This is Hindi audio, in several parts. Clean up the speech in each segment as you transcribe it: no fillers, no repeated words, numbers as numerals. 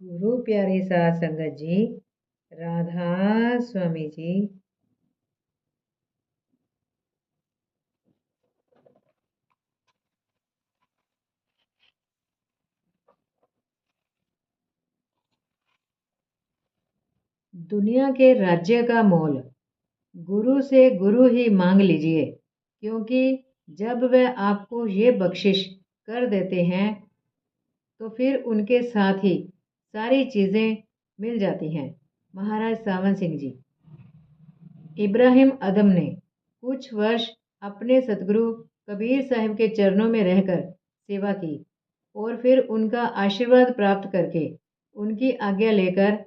गुरु प्यारी साध संगत जी, राधा स्वामी जी। दुनिया के राज्य का मोल गुरु से गुरु ही मांग लीजिए, क्योंकि जब वह आपको ये बख्शिश कर देते हैं तो फिर उनके साथ ही सारी चीज़ें मिल जाती हैं। महाराज सावन सिंह जी। इब्राहिम अदम ने कुछ वर्ष अपने सतगुरु कबीर साहिब के चरणों में रहकर सेवा की और फिर उनका आशीर्वाद प्राप्त करके उनकी आज्ञा लेकर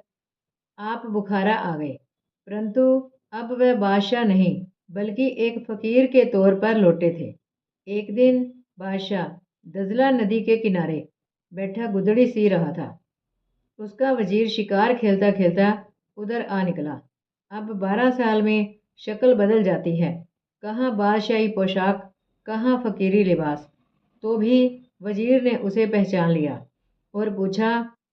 आप बुखारा आ गए। परंतु अब वह बादशाह नहीं बल्कि एक फकीर के तौर पर लौटे थे। एक दिन बादशाह दजला नदी के किनारे बैठा गुदड़ी सी रहा था। उसका वजीर शिकार खेलता खेलता उधर आ निकला। अब 12 साल में शक्ल बदल जाती है, कहाँ बादशाही पोशाक, कहाँ फकीरी लिबास। तो भी वजीर ने उसे पहचान लिया और पूछा,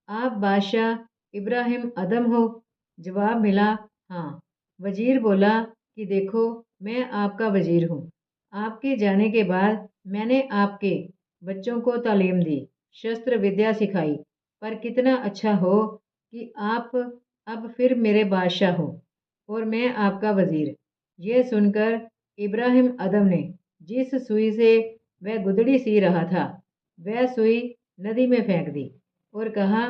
आप बादशाह इब्राहिम अदम हो? जवाब मिला, हाँ। वजीर बोला कि देखो, मैं आपका वजीर हूँ। आपके जाने के बाद मैंने आपके बच्चों को तालीम दी, शस्त्र विद्या सिखाई, पर कितना अच्छा हो कि आप अब फिर मेरे बादशाह हो और मैं आपका वजीर। ये सुनकर इब्राहिम अदम ने जिस सुई से वह गुदड़ी सी रहा था वह सुई नदी में फेंक दी और कहा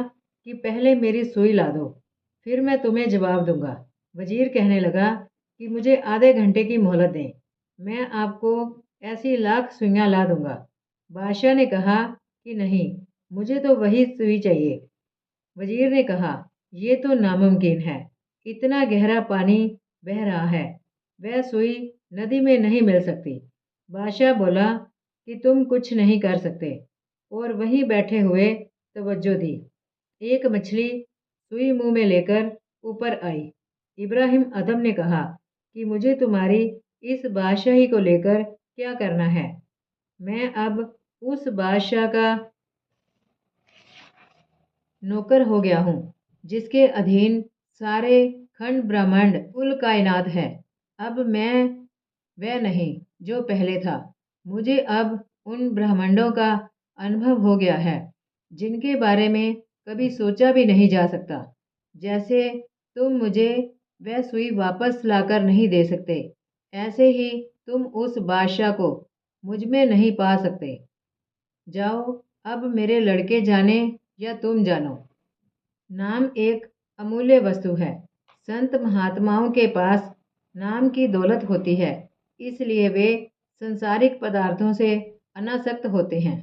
कि पहले मेरी सुई ला दो, फिर मैं तुम्हें जवाब दूंगा। वजीर कहने लगा कि मुझे आधे घंटे की मोहलत दें, मैं आपको ऐसी लाख सुइयां ला दूंगा। बादशाह ने कहा कि नहीं, मुझे तो वही सुई चाहिए। वजीर ने कहा, ये तो नामुमकिन है, इतना गहरा पानी बह रहा है, वह सुई नदी में नहीं मिल सकती। बादशाह बोला कि तुम कुछ नहीं कर सकते और वहीं बैठे हुए तवज्जो दी। एक मछली सुई मुंह में लेकर ऊपर आई। इब्राहिम अदम ने कहा कि मुझे तुम्हारी इस बादशाही को लेकर क्या करना है। मैं अब उस बादशाह का नौकर हो गया हूँ जिसके अधीन सारे खंड ब्रह्मांड कुल कायनात है। अब मैं वह नहीं जो पहले था। मुझे अब उन ब्रह्मांडों का अनुभव हो गया है जिनके बारे में कभी सोचा भी नहीं जा सकता। जैसे तुम मुझे वह सुई वापस लाकर नहीं दे सकते, ऐसे ही तुम उस बादशाह को मुझ में नहीं पा सकते। जाओ, अब मेरे लड़के जाने या तुम जानो। नाम एक अमूल्य वस्तु है। संत महात्माओं के पास नाम की दौलत होती है, इसलिए वे संसारिक पदार्थों से अनासक्त होते हैं।